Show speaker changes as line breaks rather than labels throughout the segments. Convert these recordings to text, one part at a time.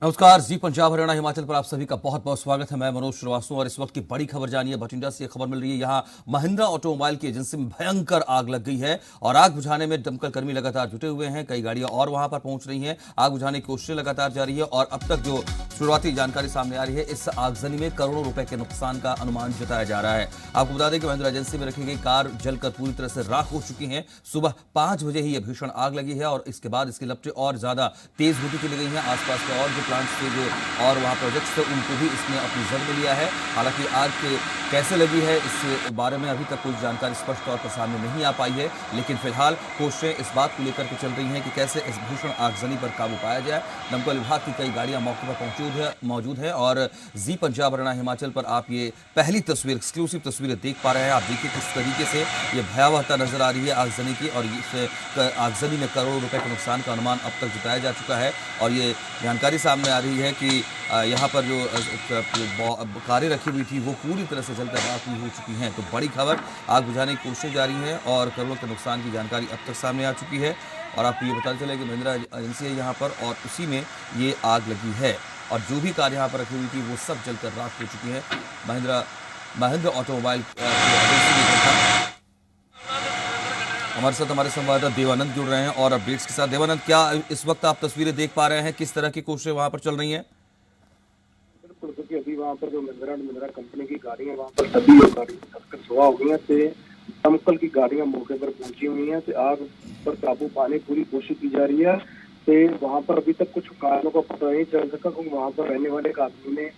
नमस्कार। जी पंजाब हरियाणा हिमाचल पर आप सभी का बहुत बहुत स्वागत है। मैं मनोज श्रीवास्तव और इस वक्त की बड़ी खबर जानिए। भटिंडा से खबर मिल रही है, यहाँ महिंद्रा ऑटोमोबाइल की एजेंसी में भयंकर आग लग गई है और आग बुझाने में दमकल कर्मी लगातार जुटे हुए हैं। कई गाड़ियां और वहां पर पहुंच रही हैं। आग बुझाने की कोशिशें लगातार जारी है और अब तक जो शुरुआती जानकारी सामने आ रही है, इस आगजनी में करोड़ों रुपए के नुकसान का अनुमान जताया जा रहा है। आपको बता दें कि महिंद्रा एजेंसी में रखी गई कार जलकर पूरी तरह से राख हो चुकी है। सुबह 5 बजे ही यह भीषण आग लगी है और इसके बाद इसकी लपटें और ज्यादा तेज होती चली गई हैं। आसपास के और जो प्लांट्स थे जो और वहाँ प्रोजेक्ट्स थे उनको भी इसने अपनी जड़ में लिया है। हालांकि आग के कैसे लगी है इस बारे में अभी तक कोई जानकारी स्पष्ट तौर पर सामने नहीं आ पाई है, लेकिन फिलहाल कोशिशें इस बात को लेकर के चल रही हैं कि कैसे इस भीषण आगजनी पर काबू पाया जाए। दमकल विभाग की कई गाड़ियां मौके पर मौजूद है और जी पंजाब हरियाणा हिमाचल पर आप ये पहली तस्वीर, एक्सक्लूसिव तस्वीरें देख पा रहे हैं। आप देखिए किस तरीके से ये भयावहता नजर आ रही है आगजनी की और इस आगजनी में करोड़ों रुपए के नुकसान का अनुमान अब तक जताया जा चुका है और ये जानकारी सामने आ रही है कि यहाँ पर जो कारें रखी हुई थी वो पूरी तरह से जलकर राख हो चुकी हैं। तो बड़ी खबर, आग बुझाने की कोशिशें जारी हैं और करोड़ों के नुकसान की जानकारी अब तक सामने आ चुकी है। और आपको ये पता चले कि महिंद्रा एजेंसी है यहाँ पर और उसी में ये आग लगी है और जो भी कार यहाँ पर रखी हुई थी वो सब जलकर राख हो चुकी है। महिंद्रा ऑटोमोबाइल हमारे साथ हमारे संवाददाता देवानंद जुड़ रहे हैं और अपडेट्स के साथ। देवानंद, क्या इस वक्त आप तस्वीरें देख पा रहे हैं? किस तरह की कोशिशें वहां पर चल रही हैं?
बिल्कुल, क्योंकि अभी वहाँ पर जो महिंद्रा कंपनी की गाड़ियां वहाँ पर सभी गाड़ियां सुबह हो गई हैं। दमकल की गाड़ियां मौके पर पहुंची हुई हैं। आग पर काबू पाने की पूरी कोशिश की जा रही है। वहाँ पर अभी तक कुछ कारणों का पता नहीं चल सका, क्योंकि वहाँ पर रहने वाले एक आदमी ने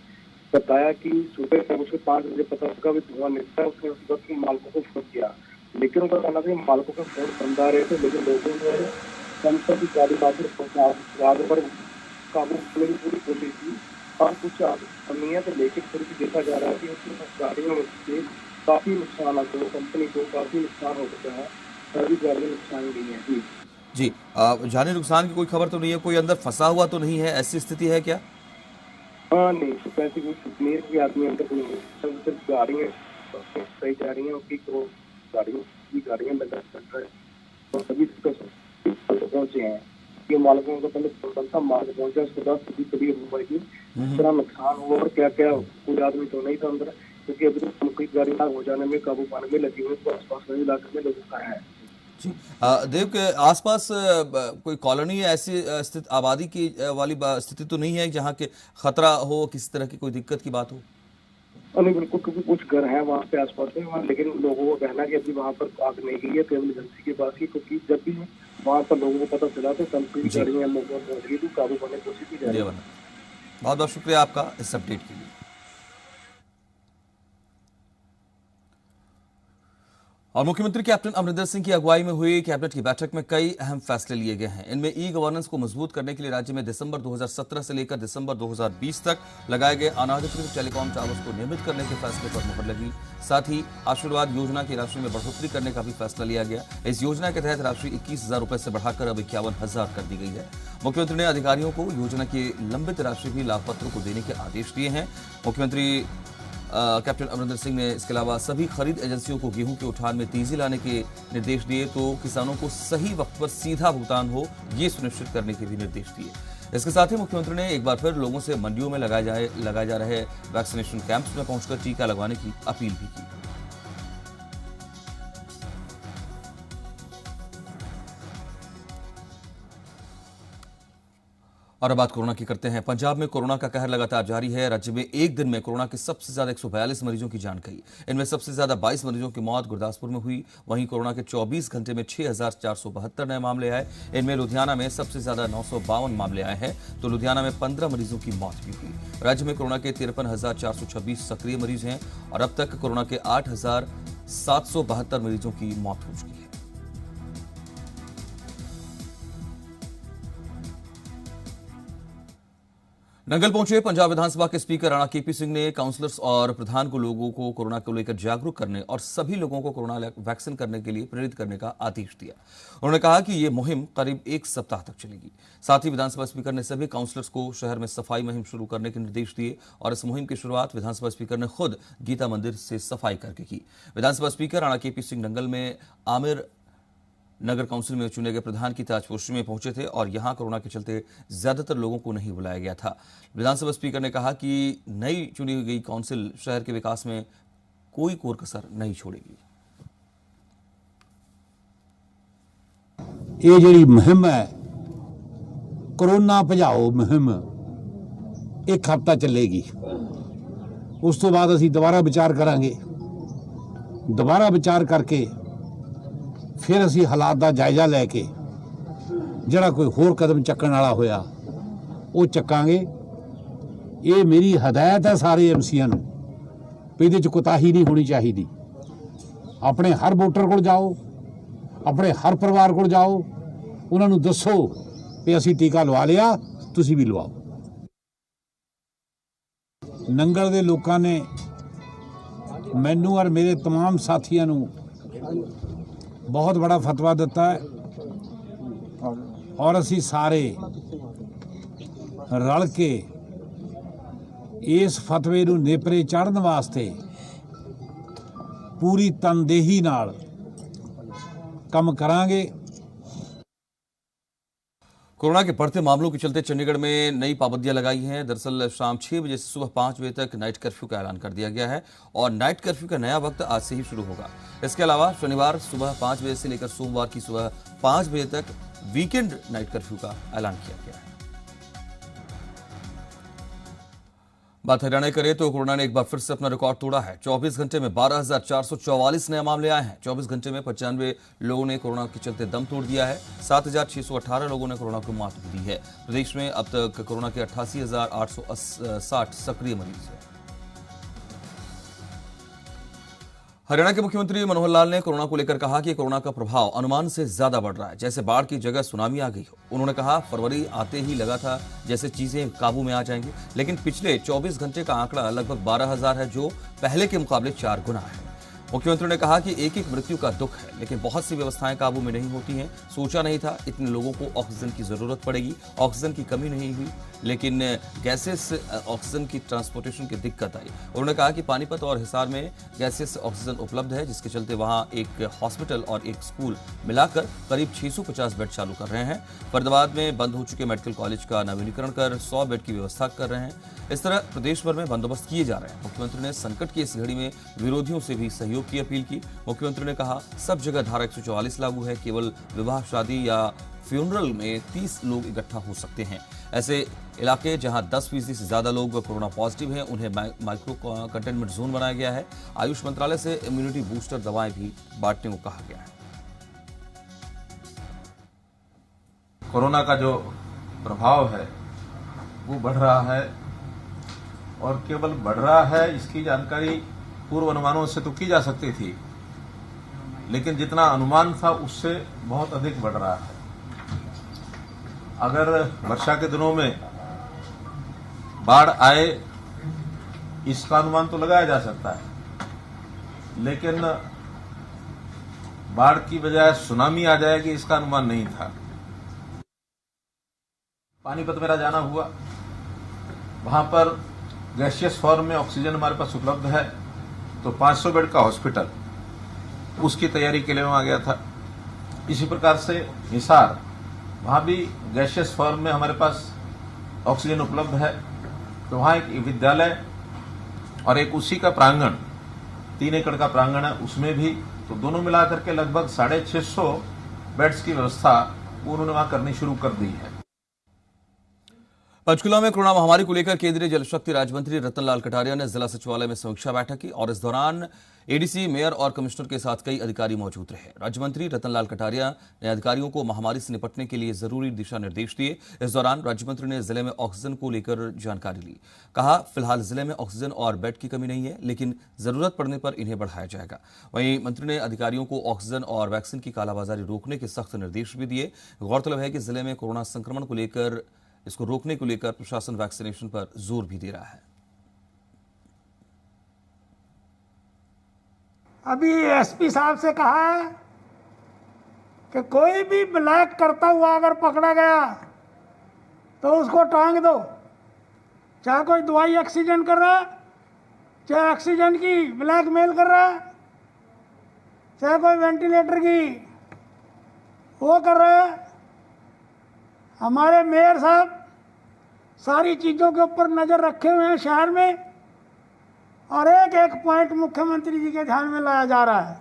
बताया कि सुबह तक उसे 5 बजे पता चला धुआं निकला। उसने उस वक्त मालिकों को फोन किया, लेकिन उनका कहना था मालिकों के फोन बंद आ रहे थे, लेकिन लोगों ने दमकल की गाड़ी आग पर काबू करने की पूरी कोशिश की और कुछ कमी है। तो लेकिन फिर भी देखा जा रहा है कि उस गाड़ियों से काफी नुकसान आता है, कंपनी को काफी नुकसान हो चुका है। सभी गाड़ियां नुकसान हुई है।
जी, जानी नुकसान की कोई खबर तो नहीं है? कोई अंदर फंसा हुआ तो नहीं है? ऐसी स्थिति है क्या?
हाँ नहीं, तो ऐसी कुछ सुनीर भी आदमी अंदर नहीं है। सिर्फ गाड़ियां सही जा रही है, उसकी तो गाड़ियां लगा चल रहा है और सभी पहुंचे हैं कि मालिकों को पहले था मार्ग पहुंचा, उसके बाद सभी सभी मुंबई की इतना नुकसान हुआ और क्या क्या कोई आदमी तो नहीं था अंदर, क्योंकि अभी तक कई गाड़ी हो जाने में काबू पाने में लगी हुई है। आसपास के इलाके में लोगों का है।
जी, देव के आसपास कोई कॉलोनी ऐसी स्थित आबादी की वाली स्थिति तो नहीं है जहाँ के खतरा हो, किसी तरह की कोई दिक्कत की बात हो?
नहीं, बिल्कुल, क्योंकि कुछ घर हैं वहाँ पे आसपास में वहाँ, लेकिन लोगों को कहना कि अभी वहाँ पर आग नहीं गई है केवल एजेंसी के पास ही, क्योंकि जब भी वहाँ पर लोगों को पता चला तो कंपनी गाड़ियां मौके पर पहुंच गई थी, काबू पाने की कोशिश की जा रही है।
बहुत बहुत शुक्रिया आपका इस अपडेट के लिए। और मुख्यमंत्री कैप्टन अमरिंदर सिंह की अगुवाई में हुई कैबिनेट की बैठक में कई अहम फैसले लिए गए हैं। इनमें ई गवर्नेंस को मजबूत करने के लिए राज्य में दिसंबर 2017 से लेकर दिसंबर 2020 तक लगाए गए अनाधिकृत टेलीकॉम टावर्स को नियमित करने के फैसले पर मुहर लगी। साथ ही आशीर्वाद योजना की राशि में बढ़ोतरी करने का भी फैसला लिया गया। इस योजना के तहत राशि 21,000 रुपए से बढ़ाकर अब 51,000 कर दी गई है। मुख्यमंत्री ने अधिकारियों को योजना की लंबित राशि भी लाभपात्रों को देने के आदेश दिए हैं। मुख्यमंत्री कैप्टन अमरिंदर सिंह ने इसके अलावा सभी खरीद एजेंसियों को गेहूं के उठान में तेजी लाने के निर्देश दिए, तो किसानों को सही वक्त पर सीधा भुगतान हो ये सुनिश्चित करने के भी निर्देश दिए। इसके साथ ही मुख्यमंत्री ने एक बार फिर लोगों से मंडियों में लगाए जा रहे वैक्सीनेशन कैंप्स में पहुंचकर टीका लगवाने की अपील भी की। और अब बात कोरोना की करते हैं। पंजाब में कोरोना का कहर लगातार जारी है। राज्य में एक दिन में कोरोना के सबसे ज्यादा 142 मरीजों की जान गई। इनमें सबसे ज्यादा 22 मरीजों की मौत गुरदासपुर में हुई। वहीं कोरोना के 24 घंटे में 6,472 नए मामले आए। इनमें लुधियाना में सबसे ज्यादा 952 मामले आए हैं, तो लुधियाना में 15 मरीजों की मौत भी हुई। राज्य में कोरोना के 53,426 सक्रिय मरीज हैं और अब तक कोरोना के 8,772 मरीजों की मौत हो चुकी है। नंगल पहुंचे पंजाब विधानसभा के स्पीकर राणा केपी सिंह ने काउंसलर्स और प्रधान को लोगों को कोरोना को लेकर जागरूक करने और सभी लोगों को कोरोना वैक्सीन करने के लिए प्रेरित करने का आदेश दिया। उन्होंने कहा कि यह मुहिम करीब 1 सप्ताह तक चलेगी। साथ ही विधानसभा स्पीकर ने सभी काउंसलर्स को शहर में सफाई मुहिम शुरू करने के निर्देश दिए और इस मुहिम की शुरुआत विधानसभा स्पीकर ने खुद गीता मंदिर से सफाई करके की। विधानसभा स्पीकर राणा केपी सिंह नंगल में आमिर नगर काउंसिल में चुने गए प्रधान की ताजपोशी में पहुंचे थे और यहां कोरोना के चलते ज्यादातर लोगों को नहीं बुलाया गया था। विधानसभा स्पीकर ने कहा कि नई चुनी गई काउंसिल शहर के विकास में कोई कोर कसर नहीं छोड़ेगी।
ये जी मुहिम है कोरोना भजाओ मुहिम एक हफ्ता चलेगी। उस तो बाद असीं दोबारा विचार करांगे। दोबारा विचार करके फिर असीं हालात का जायजा लैके जिहड़ा कोई होर कदम चक्कण वाला होया वो चक्कांगे। ये मेरी हदायत है सारे एमसीआं नूं भी इहदे च कोताही नहीं होनी चाहिए। अपने हर वोटर को जाओ, अपने हर परिवार को जाओ, उन्होंने दसो कि असीं टीका लवा लिया, तुसीं भी लवाओ। नंगल दे लोकां ने मैनू और मेरे तमाम साथियों नूं बहुत बड़ा फतवा दिता है और असीं सारे रल के इस फतवे नूं नेपरे चाढ़न वास्ते पूरी तनदेही नाल काम करांगे।
कोरोना के बढ़ते मामलों के चलते चंडीगढ़ में नई पाबंदियां लगाई हैं। दरअसल शाम 6 बजे से सुबह 5 बजे तक नाइट कर्फ्यू का ऐलान कर दिया गया है और नाइट कर्फ्यू का नया वक्त आज से ही शुरू होगा। इसके अलावा शनिवार सुबह 5 बजे से लेकर सोमवार की सुबह 5 बजे तक वीकेंड नाइट कर्फ्यू का ऐलान किया गया है। बात हरियाणा करें तो कोरोना ने एक बार फिर से अपना रिकॉर्ड तोड़ा है। 24 घंटे में 12,444 नए मामले आए हैं। 24 घंटे में 95 लोगों ने कोरोना के चलते दम तोड़ दिया है। 7,618 लोगों ने कोरोना को मात दी है। प्रदेश में अब तक कोरोना के 88,860 सक्रिय मरीज हैं। हरियाणा के मुख्यमंत्री मनोहर लाल ने कोरोना को लेकर कहा कि कोरोना का प्रभाव अनुमान से ज्यादा बढ़ रहा है, जैसे बाढ़ की जगह सुनामी आ गई हो। उन्होंने कहा फरवरी आते ही लगा था जैसे चीजें काबू में आ जाएंगी, लेकिन पिछले 24 घंटे का आंकड़ा लगभग 12,000 है, जो पहले के मुकाबले 4 गुना है। मुख्यमंत्री ने कहा कि एक एक मृत्यु का दुख है, लेकिन बहुत सी व्यवस्थाएं काबू में नहीं होती हैं। सोचा नहीं था इतने लोगों को ऑक्सीजन की जरूरत पड़ेगी। ऑक्सीजन की कमी नहीं हुई, लेकिन गैसेस ऑक्सीजन की ट्रांसपोर्टेशन की दिक्कत आई। उन्होंने कहा कि पानीपत और हिसार में गैसेस ऑक्सीजन उपलब्ध है, जिसके चलते वहां एक हॉस्पिटल और एक स्कूल मिलाकर करीब 650 बेड चालू कर रहे हैं। फरीदाबाद में बंद हो चुके मेडिकल कॉलेज का नवीनीकरण कर 100 बेड की व्यवस्था कर रहे हैं। इस तरह प्रदेश भर में बंदोबस्त किए जा रहे हैं। मुख्यमंत्री ने संकट की इस घड़ी में विरोधियों से भी सहयोग की अपील की। मुख्यमंत्री ने कहा सब जगह धारा 144 लागू है, केवल विवाह शादी या फ्यूनरल में 30 लोग इकट्ठा हो सकते हैं। ऐसे इलाके जहां 10% से ज्यादा लोग कोरोना पॉजिटिव हैं, उन्हें माइक्रो कंटेनमेंट जोन बनाया गया है। आयुष मंत्रालय से इम्यूनिटी बूस्टर दवाएं भी बांटने को कहा गया है।
कोरोना का जो प्रभाव है वो बढ़ रहा है और केवल बढ़ रहा है, इसकी जानकारी पूर्व अनुमानों से तो की जा सकती थी, लेकिन जितना अनुमान था उससे बहुत अधिक बढ़ रहा है। अगर वर्षा के दिनों में बाढ़ आए इसका अनुमान तो लगाया जा सकता है, लेकिन बाढ़ की बजाय सुनामी आ जाएगी इसका अनुमान नहीं था। पानीपत मेरा जाना हुआ, वहां पर गैसियस फॉर्म में ऑक्सीजन हमारे पास उपलब्ध है, तो 500 बेड का हॉस्पिटल उसकी तैयारी के लिए वहां गया था। इसी प्रकार से हिसार, वहां भी गैसियस फॉर्म में हमारे पास ऑक्सीजन उपलब्ध है, तो वहां एक विद्यालय और एक उसी का प्रांगण 3 एकड़ का प्रांगण है, उसमें भी, तो दोनों मिलाकर के लगभग 650 बेड्स की व्यवस्था उन्होंने वहां करनी शुरू कर दी है।
पंचकुला में कोरोना महामारी को लेकर केंद्रीय जल शक्ति राज्य मंत्री रतनलाल कटारिया ने जिला सचिवालय में समीक्षा बैठक की और इस दौरान एडीसी, मेयर और कमिश्नर के साथ कई अधिकारी मौजूद रहे। राज्य मंत्री रतनलाल कटारिया ने अधिकारियों को महामारी से निपटने के लिए जरूरी दिशा निर्देश दिए। इस दौरान राज्य मंत्री ने जिले में ऑक्सीजन को लेकर जानकारी ली। कहा फिलहाल जिले में ऑक्सीजन और बेड की कमी नहीं है, लेकिन जरूरत पड़ने पर इन्हें बढ़ाया जाएगा। वहीं मंत्री ने अधिकारियों को ऑक्सीजन और वैक्सीन की कालाबाजारी रोकने के सख्त निर्देश भी दिए। गौरतलब है कि जिले में कोरोना संक्रमण को लेकर इसको रोकने को लेकर प्रशासन वैक्सीनेशन पर जोर भी दे रहा है।
अभी एसपी साहब से कहा है कि कोई भी ब्लैक करता हुआ अगर पकड़ा गया तो उसको टांग दो। चाहे कोई दवाई एक्सीडेंट कर रहा है, चाहे ऑक्सीजन की ब्लैकमेल कर रहा है, चाहे कोई वेंटिलेटर की वो कर रहे हैं। हमारे मेयर साहब सारी चीज़ों के ऊपर नज़र रखे हुए हैं शहर में, और एक एक पॉइंट मुख्यमंत्री जी के ध्यान में लाया जा रहा है।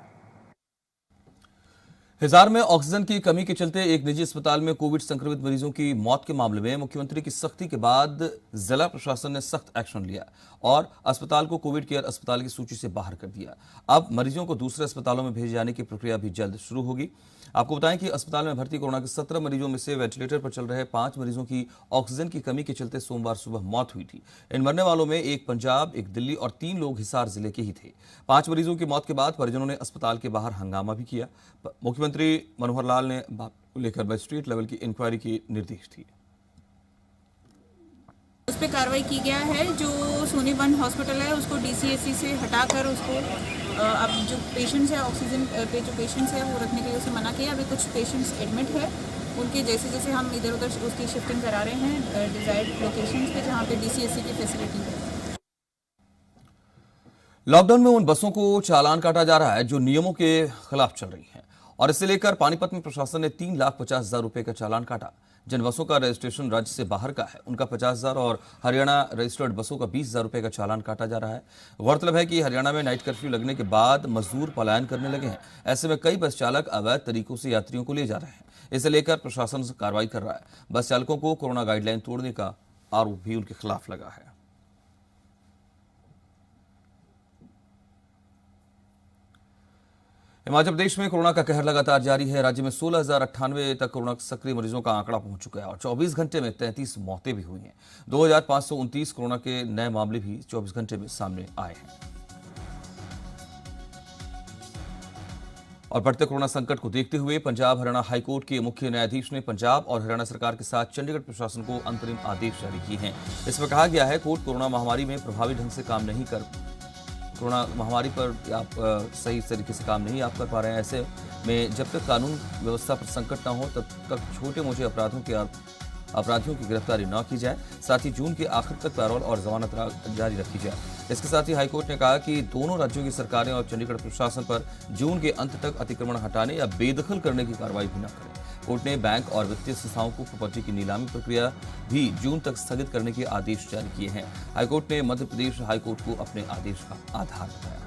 हिसार में ऑक्सीजन की कमी के चलते एक निजी अस्पताल में कोविड संक्रमित मरीजों की मौत के मामले में मुख्यमंत्री की सख्ती के बाद जिला प्रशासन ने सख्त एक्शन लिया और अस्पताल को कोविड केयर अस्पताल की सूची से बाहर कर दिया। अब मरीजों को दूसरे अस्पतालों में भेजे जाने की प्रक्रिया भी जल्द शुरू होगी। आपको बताएं कि अस्पताल में भर्ती कोरोना के 17 मरीजों में से वेंटिलेटर पर चल रहे 5 मरीजों की ऑक्सीजन की कमी के चलते सोमवार सुबह मौत हुई थी। इन मरने वालों में एक पंजाब, एक दिल्ली और 3 लोग हिसार जिले के ही थे। 5 मरीजों की मौत के बाद परिजनों ने अस्पताल के बाहर हंगामा भी किया। मुख्यमंत्री मनोहर लाल ने लेकर मजिस्ट्रेट लेवल की इंक्वायरी के निर्देश दिए।
उस पर कार्रवाई की गया है। जो सोनीबंद हॉस्पिटल है उसको डीसीएससी से हटाकर उसको अब जो पेशेंट्स है ऑक्सीजन पे जो पेशेंट्स है वो रखने के लिए उसे मना किया। अभी कुछ पेशेंट्स एडमिट है, उनके जैसे जैसे हम इधर उधर उसकी शिफ्टिंग करा रहे हैं डिजायर्ड लोकेशंस पे जहाँ पे डीसीएससी की फैसिलिटी है।
लॉकडाउन में उन बसों को चालान काटा जा रहा है जो नियमों के खिलाफ चल रही हैं और इसे लेकर पानीपत में प्रशासन ने 3,50,000 रुपए का चालान काटा। जिन बसों का रजिस्ट्रेशन राज्य से बाहर का है उनका 50,000 और हरियाणा रजिस्टर्ड बसों का 20,000 रुपए का चालान काटा जा रहा है। गौरतलब है कि हरियाणा में नाइट कर्फ्यू लगने के बाद मजदूर पलायन करने लगे हैं। ऐसे में कई बस चालक अवैध तरीकों से यात्रियों को ले जा रहे हैं। इसे लेकर प्रशासन कार्रवाई कर रहा है। बस चालकों को कोरोना गाइडलाइन तोड़ने का आरोप भी उनके खिलाफ लगा है। हिमाचल प्रदेश में कोरोना का कहर लगातार जारी है। राज्य में 16,098 तक कोरोना सक्रिय मरीजों का आंकड़ा पहुंच चुका है और 24 घंटे में 33 मौतें भी हुई हैं। 2,529 कोरोना के नए मामले भी 24 घंटे में सामने आए हैं। और बढ़ते कोरोना संकट को देखते हुए पंजाब हरियाणा हाईकोर्ट के मुख्य न्यायाधीश ने पंजाब और हरियाणा सरकार के साथ चंडीगढ़ प्रशासन को अंतरिम आदेश जारी किए हैं। इसमें कहा गया है कोर्ट कोरोना महामारी में प्रभावी ढंग से काम नहीं कर कोरोना महामारी पर आप सही तरीके से काम नहीं आप कर पा रहे हैं। ऐसे में जब तक कानून व्यवस्था पर संकट न हो तब तक छोटे मोटे अपराधियों की गिरफ्तारी न की जाए। साथ ही जून के आखिर तक पैरोल और जमानत जारी रखी जाए। इसके साथ ही हाईकोर्ट ने कहा कि दोनों राज्यों की सरकारें और चंडीगढ़ प्रशासन पर जून के अंत तक अतिक्रमण हटाने या बेदखल करने की कार्रवाई भी न करें। कोर्ट ने बैंक और वित्तीय संस्थाओं को प्रॉपर्टी की नीलामी प्रक्रिया भी जून तक स्थगित करने के आदेश जारी किए हैं। हाईकोर्ट ने मध्य प्रदेश हाईकोर्ट को अपने आदेश का आधार बताया।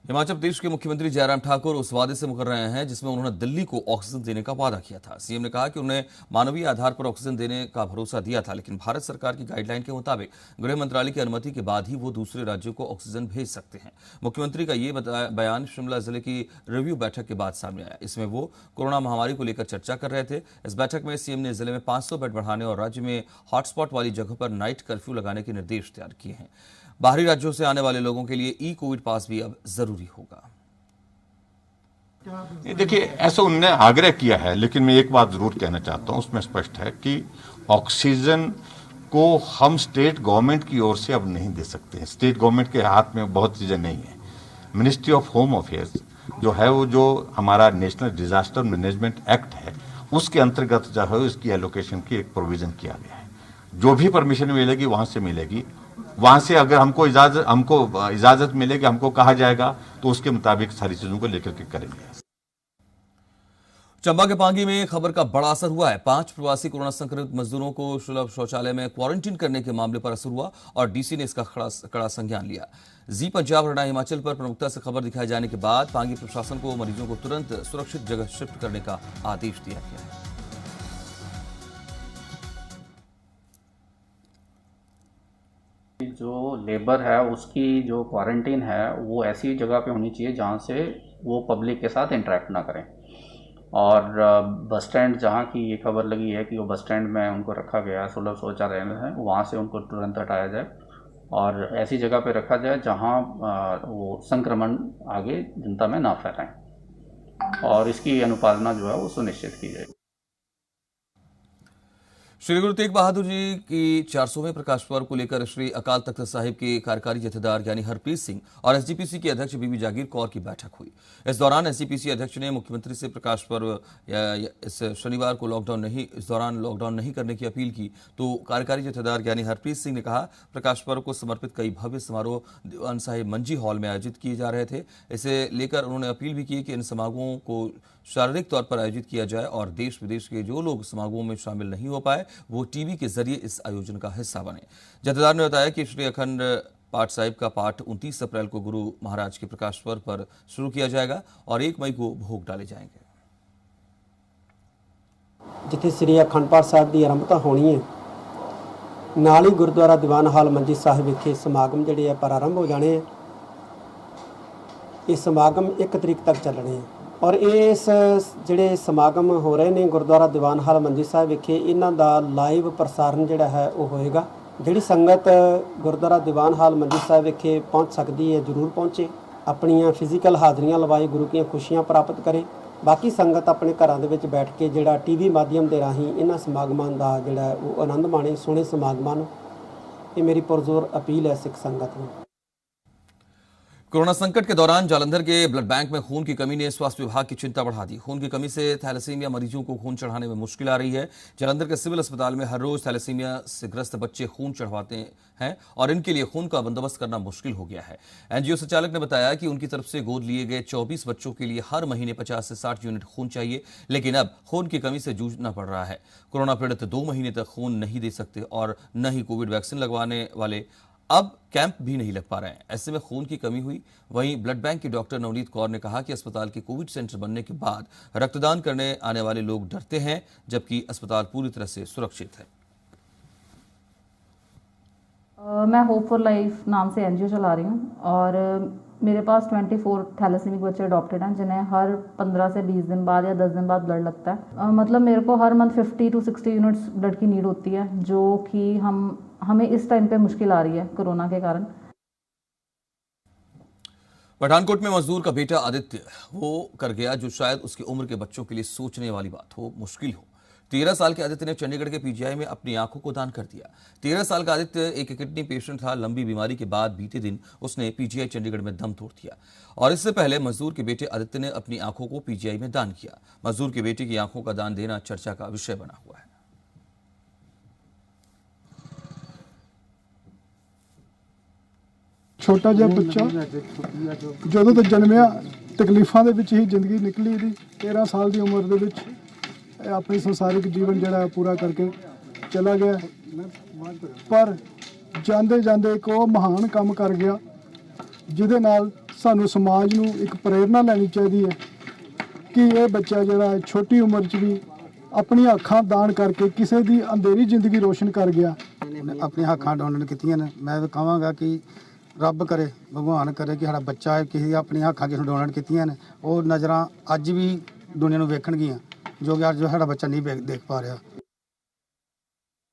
हिमाचल प्रदेश के मुख्यमंत्री जयराम ठाकुर उस वादे से मुकर रहे हैं जिसमें उन्होंने दिल्ली को ऑक्सीजन देने का वादा किया था। सीएम ने कहा कि उन्हें मानवीय आधार पर ऑक्सीजन देने का भरोसा दिया था, लेकिन भारत सरकार की गाइडलाइन के मुताबिक गृह मंत्रालय की अनुमति के बाद ही वो दूसरे राज्यों को ऑक्सीजन भेज सकते हैं। मुख्यमंत्री का ये बयान शिमला जिले की रिव्यू बैठक के बाद सामने आया। इसमें वो कोरोना महामारी को लेकर चर्चा कर रहे थे। इस बैठक में सीएम ने जिले में 500 बेड बढ़ाने और राज्य में हॉटस्पॉट वाली जगहों पर नाइट कर्फ्यू लगाने के निर्देश तैयार किए हैं। बाहरी राज्यों से आने वाले लोगों के लिए ई कोविड पास भी अब जरूरी होगा।
देखिए, ऐसा उन्होंने आग्रह किया है, लेकिन मैं एक बात जरूर कहना चाहता हूं, उसमें स्पष्ट है कि ऑक्सीजन को हम स्टेट गवर्नमेंट की ओर से अब नहीं दे सकते हैं। स्टेट गवर्नमेंट के हाथ में बहुत चीजें नहीं है। मिनिस्ट्री ऑफ होम अफेयर्स जो है वो जो हमारा नेशनल डिजास्टर मैनेजमेंट एक्ट है उसके अंतर्गत जो है इसकी एलोकेशन की एक प्रोविजन किया गया है। जो भी परमिशन मिलेगी वहां से मिलेगी। वहां से अगर हमको इजाजत मिलेगी, हमको कहा जाएगा तो उसके मुताबिक सारी चीजों को लेकर के करेंगे।
चंबा के पांगी में खबर का बड़ा असर हुआ है। 5 प्रवासी कोरोना संक्रमित मजदूरों को सुलभ शौचालय में क्वारंटीन करने के मामले पर असर हुआ और डीसी ने इसका कड़ा संज्ञान लिया। जी पंजाब हरियाणा हिमाचल पर प्रमुखता से खबर दिखाए जाने के बाद पांगी प्रशासन को मरीजों को तुरंत सुरक्षित जगह शिफ्ट करने का आदेश दिया गया है।
जो लेबर है उसकी जो क्वारंटीन है वो ऐसी जगह पे होनी चाहिए जहाँ से वो पब्लिक के साथ इंटरेक्ट ना करें। और बस स्टैंड जहाँ की ये खबर लगी है कि वो बस स्टैंड में उनको रखा गया है, सुलभ शौचालय में है, वहाँ से उनको तुरंत हटाया जाए और ऐसी जगह पे रखा जाए जहाँ वो संक्रमण आगे जनता में ना फैलाएं और इसकी अनुपालना जो है वो सुनिश्चित की जाए।
श्री गुरु तेग बहादुर जी की 400वें प्रकाश पर्व को लेकर श्री अकाल तख्त साहिब के कार्यकारी जथेदार यानी हरप्रीत सिंह और एसजीपीसी के अध्यक्ष बीबी जागीर कौर की बैठक हुई। इस दौरान एसजीपीसी अध्यक्ष ने मुख्यमंत्री से प्रकाश पर्व इस शनिवार को इस दौरान लॉकडाउन नहीं करने की अपील की। तो कार्यकारी जथेदार यानी हरप्रीत सिंह ने कहा, प्रकाश पर्व को समर्पित कई भव्य समारोह दीवान साहिब मंजी हॉल में आयोजित किए जा रहे थे। इसे लेकर उन्होंने अपील भी की कि इन समागमों को शारीरिक तौर पर आयोजित किया जाए और देश विदेश के जो लोग समागमों में शामिल नहीं हो पाए वो टीवी के जरिए इस आयोजन का हिस्सा बने। जथेदार ने बताया कि श्री अखंड पाठ साहिब का पाठ 29 अप्रैल को गुरु महाराज के प्रकाश पर्व पर शुरू किया जाएगा और 1 मई को भोग डाले जाएंगे।
जिथे श्री अखंड पाठ साहिब की आरंभता होनी है, नाल ही गुरुद्वारा दीवान हाल मंजी साहिब विखे समागम जिहड़े है प्रारंभ हो जाने हैं। ये समागम 1 तरीक तक चलने हैं और इस जिहड़े समागम हो रहे हैं गुरुद्वारा दीवान हाल मंजी साहिब विखे इन्हां दा लाइव प्रसारण जिहड़ा है वो होएगा। जिहड़ी संगत गुरुद्वारा दीवान हाल मंजी साहिब विखे पहुँच सकती है जरूर पहुँचे, अपनियां फिजिकल हाज़रियां लवाए, गुरु की खुशियां प्राप्त करे। बाकी संगत अपने घरां दे विच बैठ के जिहड़ा टीवी माध्यम के राही इन्हां समागमां दा जिहड़ा वो आनंद माणे, सोहणे समागमां नूं। ये मेरी पुरजोर अपील है सिख संगत नूं।
कोरोना संकट के दौरान जालंधर के ब्लड बैंक में खून की कमी ने स्वास्थ्य विभाग की चिंता बढ़ा दी। खून की कमी से थैलेसीमिया मरीजों को खून चढ़ाने में मुश्किल आ रही है। जालंधर के सिविल अस्पताल में हर रोज थैलेसीमिया से ग्रस्त बच्चे खून चढ़वाते हैं और इनके लिए खून का बंदोबस्त करना मुश्किल हो गया है। एनजीओ संचालक ने बताया कि उनकी तरफ से गोद लिए गए 24 बच्चों के लिए हर महीने 50 से 60 यूनिट खून चाहिए, लेकिन अब खून की कमी से जूझना पड़ रहा है। कोरोना पीड़ित 2 महीने तक खून नहीं दे सकते और न ही कोविड वैक्सीन लगवाने वाले अब कैंप भी नहीं लग पा रहे हैं। ऐसे में खून की कमी हुई। वहीं ब्लड बैंक की डॉक्टर नवनीत कौर ने कहा कि अस्पताल के कोविड सेंटर बनने के बाद रक्तदान करने आने वाले लोग डरते हैं, जबकि अस्पताल पूरी तरह से सुरक्षित है।
मैं होप फॉर लाइफ नाम से एनजीओ चला रही हूँ और मेरे पास 24 थैलेसीमिक बच्चे अडॉप्टेड हैं जिन्हें हर 15 से 20 दिन बाद या 10 दिन बाद ब्लड लगता है। मतलब मेरे को हर मंथ 50 to 60 यूनिट्स ब्लड की नीड होती है, जो कि हमें इस टाइम पे मुश्किल आ रही है कोरोना के कारण।
पठानकोट में मजदूर का बेटा आदित्य वो कर गया जो शायद उसकी उम्र के बच्चों के लिए सोचने वाली बात हो, मुश्किल हो। 13 साल के आदित्य ने चंडीगढ़ के पीजीआई में अपनी आंखों को दान कर दिया। 13 साल का आदित्य एक किडनी पेशेंट था। लंबी बीमारी के बाद बीते दिन उसने पीजीआई चंडीगढ़ में दम तोड़ दिया और इससे पहले मजदूर के बेटे आदित्य ने अपनी आंखों को पीजीआई में दान किया। मजदूर के बेटे की आंखों का दान देना चर्चा का विषय बना हुआ है।
छोटा जिहा बच्चा ਜਦੋਂ ਤੋਂ ਜਨਮਿਆ ਤਕਲੀਫਾਂ ਦੇ ਵਿੱਚ ਹੀ ਜ਼ਿੰਦਗੀ ਨਿਕਲੀ ਇਹਦੀ। 13 ਸਾਲ ਦੀ ਉਮਰ ਦੇ ਵਿੱਚ ਆਪਣੀ ਸੰਸਾਰਿਕ ਜੀਵਨ ਜਿਹੜਾ ਪੂਰਾ ਕਰਕੇ ਚਲਾ ਗਿਆ, ਪਰ ਜਾਂਦੇ ਜਾਂਦੇ ਇੱਕ ਉਹ ਮਹਾਨ ਕੰਮ ਕਰ ਗਿਆ ਜਿਹਦੇ ਨਾਲ ਸਾਨੂੰ ਸਮਾਜ ਨੂੰ ਇੱਕ ਪ੍ਰੇਰਨਾ ਲੈਣੀ ਚਾਹੀਦੀ ਹੈ ਕਿ ਇਹ ਬੱਚਾ ਜਿਹੜਾ ਛੋਟੀ ਉਮਰ 'ਚ ਵੀ ਆਪਣੀਆਂ ਅੱਖਾਂ ਦਾਨ ਕਰਕੇ ਕਿਸੇ ਦੀ ਅੰਧੇਰੀ ਜ਼ਿੰਦਗੀ ਰੋਸ਼ਨ ਕਰ ਗਿਆ।
ਆਪਣੀਆਂ ਅੱਖਾਂ ਡੋਨੇਟ ਕੀਤੀਆਂ ਨੇ। ਮੈਂ ਕਹਾਂਗਾ ਕਿ ਰੱਬ ਕਰੇ, ਭਗਵਾਨ ਕਰੇ ਕਿ ਸਾਡਾ ਬੱਚਾ ਕਿਸੇ ਆਪਣੀਆਂ ਅੱਖਾਂ ਕਿਸੇ ਨੂੰ ਡੋਨੇਟ ਕੀਤੀਆਂ ਨੇ ਉਹ ਨਜ਼ਰਾਂ ਅੱਜ ਵੀ ਦੁਨੀਆ ਨੂੰ ਵੇਖਣਗੀਆਂ, ਜੋ ਕਿ ਅੱਜ ਸਾਡਾ ਬੱਚਾ ਨਹੀਂ ਦੇਖ ਪਾ ਰਿਹਾ।